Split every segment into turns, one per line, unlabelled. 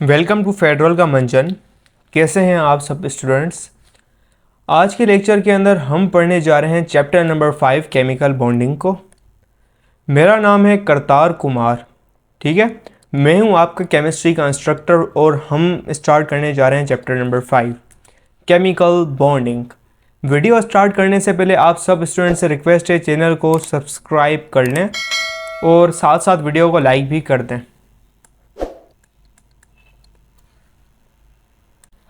Welcome to federal का मंचन। कैसे हैं आप सब स्टूडेंट्स। आज के लेक्चर के अंदर हम पढ़ने जा रहे हैं चैप्टर नंबर 5 केमिकल बॉन्डिंग को। मेरा नाम है करतार कुमार। ठीक है, मैं हूं आपका केमिस्ट्री का इंस्ट्रक्टर और हम स्टार्ट करने जा रहे हैं chapter number 5 chemical bonding. Video start करने से पहले आप सब स्टूडेंट से रिक्वेस्ट है चैनल को सब्सक्राइब कर लें और साथ साथ वीडियो को लाइक भी कर दें।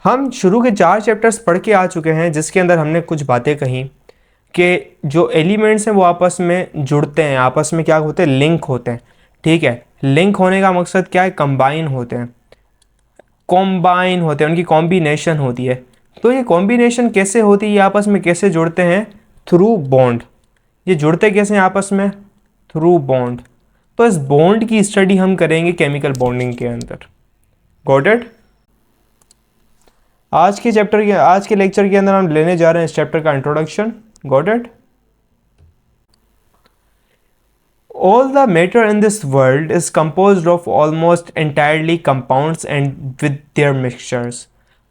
हम शुरू के 4 चैप्टर्स पढ़ के आ चुके हैं जिसके अंदर हमने कुछ बातें कही कि जो एलिमेंट्स हैं वो आपस में जुड़ते हैं, आपस में क्या होते हैं, लिंक होते हैं। ठीक है, लिंक होने का मकसद क्या है, कंबाइन होते हैं, कॉम्बाइन होते हैं, उनकी कॉम्बिनेशन होती है। तो ये कॉम्बिनेशन कैसे होती है, ये आपस में कैसे जुड़ते हैं, थ्रू बॉन्ड। ये जुड़ते कैसे हैं आपस में, थ्रू बॉन्ड। तो इस बॉन्ड की स्टडी हम करेंगे केमिकल बॉन्डिंग के अंदर। Got it. आज के लेक्चर के अंदर हम लेने जा रहे हैं इस चैप्टर का introduction. Got it. All the matter in this world is composed of almost entirely compounds and with their mixtures.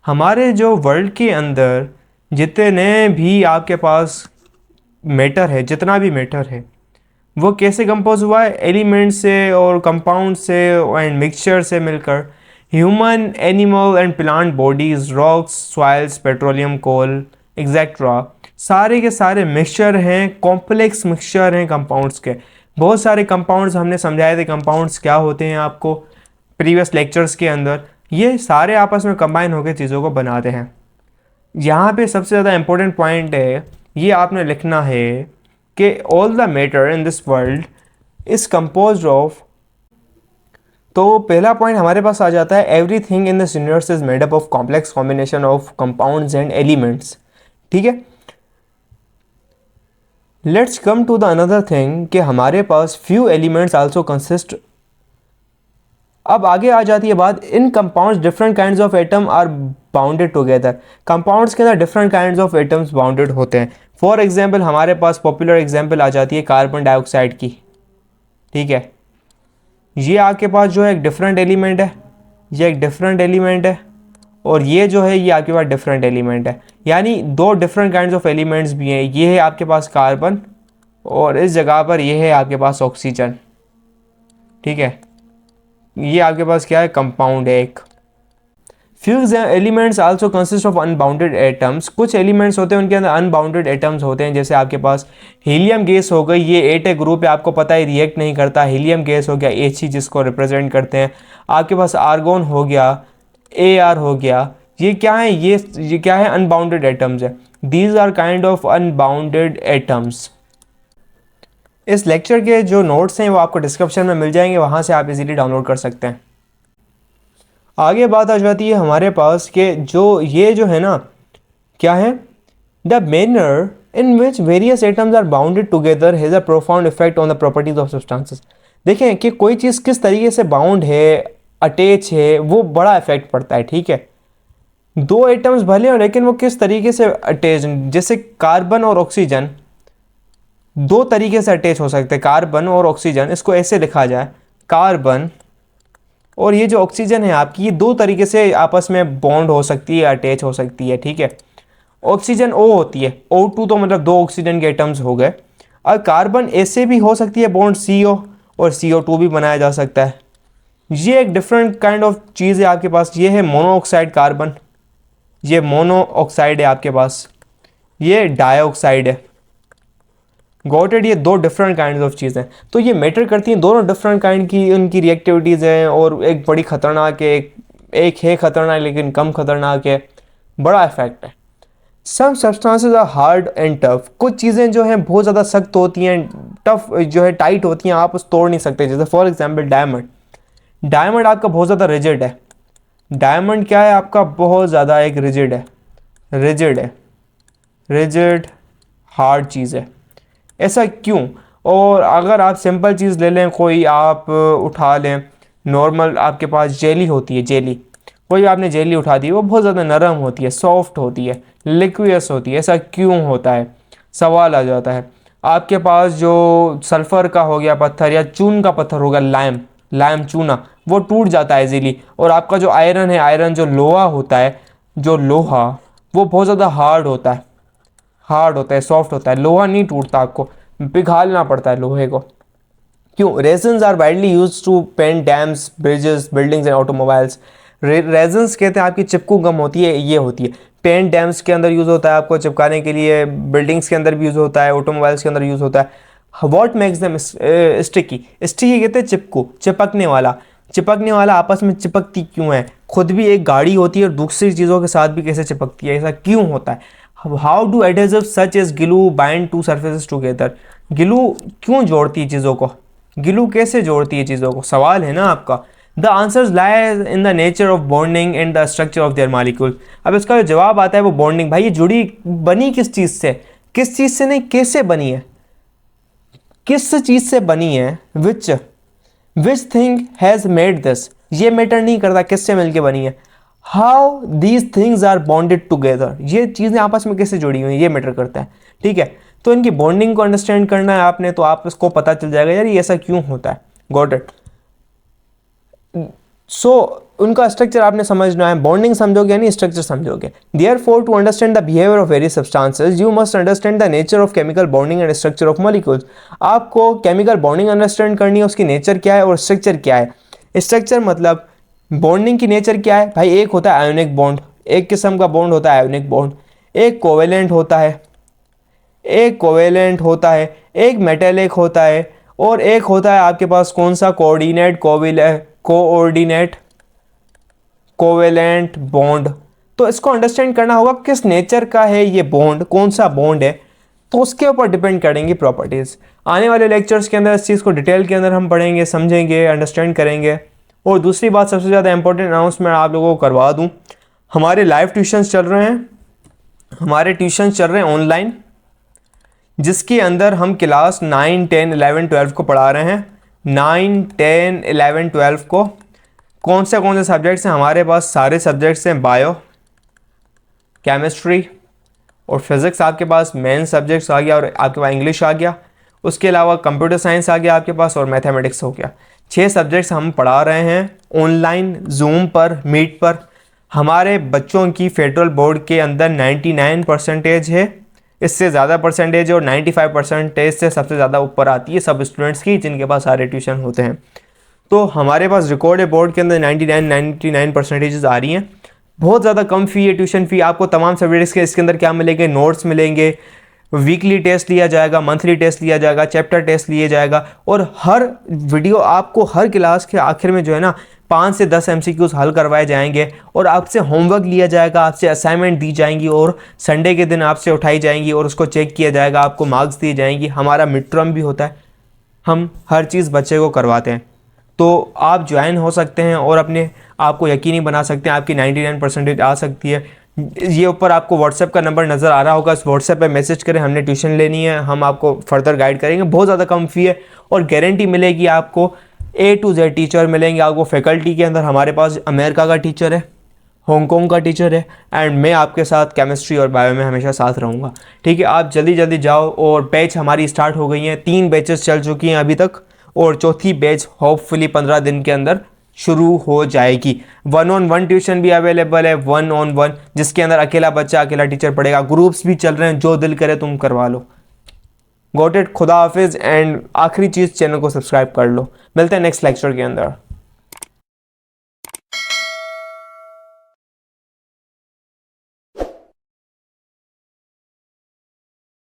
हमारे जो वर्ल्ड के अंदर जितने भी आपके पास मैटर है, जितना भी मैटर है, वो कैसे कंपोज हुआ है, एलिमेंट से और कंपाउंड से एंड मिक्सचर से मिलकर। Human, animal and plant bodies, rocks, soils, petroleum, coal etcetera, सारे के सारे मिक्सचर हैं, कॉम्प्लेक्स मिक्सचर हैं कंपाउंड्स के। बहुत सारे कंपाउंड्स हमने समझाए थे, कंपाउंड्स क्या होते हैं आपको प्रीवियस लेक्चर्स के अंदर। ये सारे आपस में कंबाइन होकर चीज़ों को बनाते हैं। यहाँ पे सबसे ज़्यादा इंपॉर्टेंट पॉइंट है, ये आपने लिखना है कि all the matter in this world is composed of. तो पहला पॉइंट हमारे पास आ जाता है, everything in this universe is made up of complex combination of compounds and elements. ठीक है, let's come to the another thing कि हमारे पास फ्यू एलिमेंट्स आल्सो कंसिस्ट। अब आगे आ जाती है बात, in compounds different kinds of atom are bounded together. Compounds के अंदर different kinds of atoms bounded होते हैं। फॉर एग्जाम्पल हमारे पास पॉपुलर एग्जाम्पल आ जाती है कार्बन डाइऑक्साइड की। ठीक है, ये आपके पास जो है एक डिफरेंट एलिमेंट है, ये एक डिफरेंट एलिमेंट है, और ये जो है ये आपके पास डिफरेंट एलिमेंट है। यानी दो डिफरेंट काइंड्स ऑफ एलिमेंट्स भी हैं। ये है आपके पास कार्बन और इस जगह पर ये है आपके पास ऑक्सीजन। ठीक है, ये आपके पास क्या है, कंपाउंड है एक। Few elements also consist of unbounded atoms. कुछ एलिमेंट्स होते हैं उनके अंदर अनबाउंडेड एटम्स होते हैं। जैसे आपके पास हीलियम गैस हो गई, ये 8 ग्रुप है, आपको पता है रिएक्ट नहीं करता। हीलियम गैस हो गया He, जिसको रिप्रेजेंट करते हैं। आपके पास आर्गोन हो गया, Ar हो गया। ये क्या है, ये क्या है, अनबाउंडेड एटम्स है। These are kind of unbounded atoms. इस लेक्चर के जो नोट्स हैं वो आपको डिस्क्रिप्शन में मिल जाएंगे, वहाँ से आप इजीली डाउनलोड कर सकते हैं। आगे बात आ जाती है हमारे पास कि ये जो है ना, क्या है, the manner in which various atoms are bounded together has a profound effect on the properties of substances. देखें कि कोई चीज़ किस तरीके से बाउंड है, अटैच है, वो बड़ा इफेक्ट पड़ता है। ठीक है, दो एटम्स भले हो लेकिन वो किस तरीके से अटैच, जैसे कार्बन और ऑक्सीजन दो तरीके से अटैच हो सकते हैं। कार्बन और ऑक्सीजन, इसको ऐसे लिखा जाए, कार्बन और ये जो ऑक्सीजन है आपकी, ये दो तरीके से आपस में बॉन्ड हो सकती है, अटैच हो सकती है। ठीक है, ऑक्सीजन O होती है, O2, तो मतलब दो ऑक्सीजन के एटम्स हो गए। और कार्बन ऐसे भी हो सकती है बॉन्ड CO, और CO2 भी बनाया जा सकता है। ये एक डिफरेंट काइंड ऑफ चीज़ है आपके पास। ये है मोनोऑक्साइड कार्बन, ये मोनोऑक्साइड है आपके पास, ये डाइऑक्साइड है। Got it. ये दो डिफरेंट काइंड ऑफ चीज़ें, तो ये मैटर करती हैं। दोनों डिफरेंट काइंड की उनकी रिएक्टिविटीज़ हैं, और एक बड़ी ख़तरनाक है, एक है ख़तरनाक लेकिन कम ख़तरनाक है, बड़ा इफेक्ट है। Some substances are hard and tough. कुछ चीज़ें जो हैं बहुत ज़्यादा सख्त होती हैं, टफ जो है टाइट होती हैं, आप उस तोड़ नहीं सकते। जैसे फॉर एग्जांपल डायमंड। डायमंड आपका बहुत ज़्यादा रिजिड है। डायमंड क्या है आपका, बहुत ज़्यादा एक रिजिड है, रिजिड हार्ड चीज़ है। ऐसा क्यों? और अगर आप सिंपल चीज़ ले लें, कोई आप उठा लें, नॉर्मल आपके पास जेली होती है, जेली, कोई आपने जेली उठा दी, वो बहुत ज़्यादा नरम होती है, सॉफ्ट होती है, लिक्वियस होती है। ऐसा क्यों होता है, सवाल आ जाता है। आपके पास जो सल्फ़र का हो गया पत्थर, या चून का पत्थर होगा, लाइम चूना, वो टूट जाता है इजीली। और आपका जो आयरन है, आयरन जो लोहा होता है, जो लोहा वो बहुत ज़्यादा हार्ड होता है, सॉफ्ट होता है। लोहा नहीं टूटता, आपको पिघालना पड़ता है लोहे को। क्यों? Resins are widely use to paint dams, bridges, buildings and automobiles. Resins कहते हैं आपकी चिपकू गम होती है, ये होती है। पेंट डैम्स के अंदर यूज़ होता है आपको चिपकाने के लिए, बिल्डिंग्स के अंदर भी यूज़ होता है, ऑटोमोबाइल्स के अंदर यूज़ होता है। What makes them sticky? Sticky कहते हैं चिपकू, चिपकने वाला। चिपकने वाला आपस में चिपकती क्यों है? खुद भी एक गाड़ी होती है और दूसरी चीज़ों के साथ भी कैसे चिपकती है, ऐसा क्यों होता है? How do adhesive such as glue bind to surfaces together? Glue क्यों जोड़ती है चीज़ों को? ग्लू कैसे जोड़ती है चीज़ों को? सवाल है ना आपका। The answers lie in the nature of bonding and the structure of their molecule. अब इसका जो जवाब आता है वो बॉन्डिंग। भाई ये जुड़ी बनी किस चीज़ से? किस चीज़ से नहीं, कैसे बनी है? किस चीज़ से बनी है? Which thing has made this? ये मैटर नहीं करता किससे मिलके बनी है। How these things are bonded together? ये चीज़ें आपस में कैसे जुड़ी हुई हैं, ये मैटर करता है। ठीक है, तो इनकी बॉन्डिंग को अंडरस्टैंड करना है आपने, तो आप इसको पता चल जाएगा यार ये ऐसा क्यों होता है। Got it? सो उनका स्ट्रक्चर आपने समझना है। बॉन्डिंग समझोगे यानी स्ट्रक्चर समझोगे। Therefore to understand the behaviour of various substances you must understand the nature of chemical bonding and structure of molecules. आपको केमिकल बॉन्डिंग अंडरस्टैंड करनी है, उसकी नेचर क्या है और स्ट्रक्चर क्या है। स्ट्रक्चर मतलब बॉन्डिंग की नेचर क्या है? भाई एक होता है आयोनिक बॉन्ड, एक किस्म का बॉन्ड होता है आयोनिक बॉन्ड। एक कोवेलेंट होता है, एक मेटेलिक होता है, और एक होता है आपके पास कौन सा? Coordinate covalent bond. तो इसको अंडरस्टैंड करना होगा किस नेचर का है ये बॉन्ड, कौन सा बॉन्ड है, तो उसके ऊपर डिपेंड करेंगी प्रॉपर्टीज़। आने वाले लेक्चर्स के अंदर इस चीज़ को डिटेल के अंदर हम पढ़ेंगे, समझेंगे, अंडरस्टैंड करेंगे। और दूसरी बात, सबसे ज़्यादा इंपॉर्टेंट अनाउंसमेंट आप लोगों को करवा दूँ, हमारे लाइव ट्यूशन्स चल रहे हैं, ऑनलाइन, जिसके अंदर हम क्लास 9, 10, 11, 12 को पढ़ा रहे हैं। 9, 10, 11, 12 को कौन से सब्जेक्ट्स हैं हमारे पास? सारे सब्जेक्ट्स हैं, बायो, केमिस्ट्री और फिज़िक्स आपके पास मेन सब्जेक्ट्स आ गया, और आपके पास इंग्लिश आ गया। उसके अलावा कंप्यूटर साइंस आ गया आपके पास, और मैथमेटिक्स हो गया। 6 सब्जेक्ट्स हम पढ़ा रहे हैं ऑनलाइन, जूम पर, मीट पर। हमारे बच्चों की फेडरल बोर्ड के अंदर 99% है, इससे ज़्यादा परसेंटेज है, और 95% से सबसे ज़्यादा ऊपर आती है सब स्टूडेंट्स की जिनके पास सारे ट्यूशन होते हैं। तो हमारे पास रिकॉर्ड है बोर्ड के अंदर 99% आ रही हैं। बहुत ज़्यादा कम फ़ी है ट्यूशन फ़ी। आपको तमाम सब्जेक्ट्स के इसके अंदर क्या मिलेंगे? नोट्स मिलेंगे, वीकली टेस्ट लिया जाएगा, मंथली टेस्ट लिया जाएगा, चैप्टर टेस्ट लिया जाएगा, और हर वीडियो आपको हर क्लास के आखिर में जो है ना 5 से 10 MCQs हल करवाए जाएंगे, और आपसे होमवर्क लिया जाएगा, आपसे असाइनमेंट दी जाएंगी, और संडे के दिन आपसे उठाई जाएंगी और उसको चेक किया जाएगा, आपको मार्क्स दिए जाएंगी। हमारा मिड टर्म भी होता है, हम हर चीज़ बच्चे को करवाते हैं। तो आप ज्वाइन हो सकते हैं और अपने आप को यकीनी बना सकते हैं, आपकी 99% आ सकती है। ये ऊपर आपको व्हाट्सएप का नंबर नज़र आ रहा होगा, इस व्हाट्सएप पे मैसेज करें, हमने ट्यूशन लेनी है, हम आपको फर्दर गाइड करेंगे। बहुत ज़्यादा कम फ़ी है, और गारंटी मिलेगी आपको, A to Z टीचर मिलेंगे आपको। फैकल्टी के अंदर हमारे पास अमेरिका का टीचर है, हांगकॉन्ग का टीचर है, एंड मैं आपके साथ केमिस्ट्री और बायो में हमेशा साथ रहूँगा। ठीक है, आप जल्दी जल्दी जाओ। और बैच हमारी स्टार्ट हो गई हैं, 3 बैचेस चल चुकी हैं अभी तक, और चौथी बैच होपफुली 15 दिन के अंदर शुरू हो जाएगी। 1-on-1 ट्यूशन भी अवेलेबल है, 1-on-1 जिसके अंदर अकेला बच्चा अकेला टीचर पढ़ेगा। ग्रुप्स भी चल रहे हैं, जो दिल करे तुम करवा लो। Got it? खुदा हाफिज़। एंड आखिरी चीज़, चैनल को सब्सक्राइब कर लो। मिलते हैं नेक्स्ट लेक्चर के अंदर।